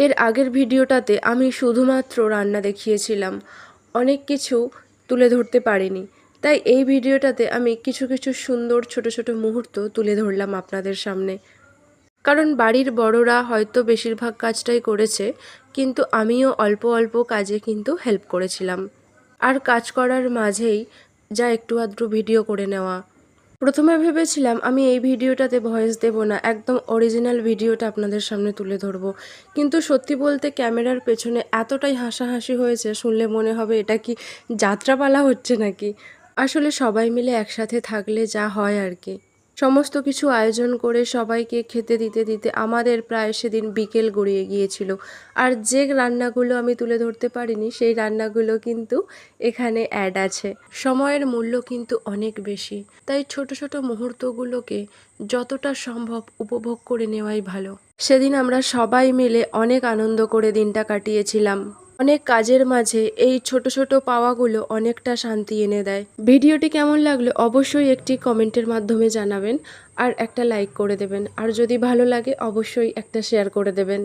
এর আগের ভিডিওটাতে আমি শুধুমাত্র রান্না দেখিয়েছিলাম, অনেক কিছু তুলে ধরতে পারিনি। তাই এই ভিডিওটাতে আমি কিছু কিছু সুন্দর ছোট ছোট মুহূর্ত তুলে ধরলাম আপনাদের সামনে। কারণ বাড়ির বড়রা হয়তো বেশিরভাগ কাজটাই করেছে, কিন্তু আমিও অল্প অল্প কাজে কিন্তু হেল্প করেছিলাম। আর কাজ করার মাঝেই যা একটু আধটু ভিডিও করে নেওয়া। প্রথমে ভেবেছিলাম আমি এই ভিডিওটাতে ভয়েস দেব না, একদম অরিজিনাল ভিডিওটা আপনাদের সামনে তুলে ধরবো। কিন্তু সত্যি বলতে ক্যামেরার পেছনে এতটাই হাসাহাসি হয়েছে, শুনলে মনে হবে এটা কি যাত্রাপালা হচ্ছে নাকি। আসলে সবাই মিলে একসাথে থাকলে যা হয় আর কি। সমস্ত কিছু আয়োজন করে সবাইকে খেতে দিতে দিতে আমাদের প্রায় সেদিন বিকেল গড়িয়ে গিয়েছিল। আর যে রান্নাগুলো আমি তুলে ধরতে পারিনি সেই রান্নাগুলো কিন্তু এখানে অ্যাড আছে। সময়ের মূল্য কিন্তু অনেক বেশি, তাই ছোট ছোট মুহূর্তগুলোকে যতটা সম্ভব উপভোগ করে নেওয়াই ভালো। সেদিন আমরা সবাই মিলে অনেক আনন্দ করে দিনটা কাটিয়েছিলাম। অনেক কাজের মাঝে এই ছোট ছোট পাওয়াগুলো অনেকটা শান্তি এনে দেয়। ভিডিওটি কেমন লাগলো অবশ্যই একটি কমেন্টের মাধ্যমে জানাবেন, আর একটা লাইক করে দেবেন, আর যদি ভালো লাগে অবশ্যই একটা শেয়ার করে দেবেন।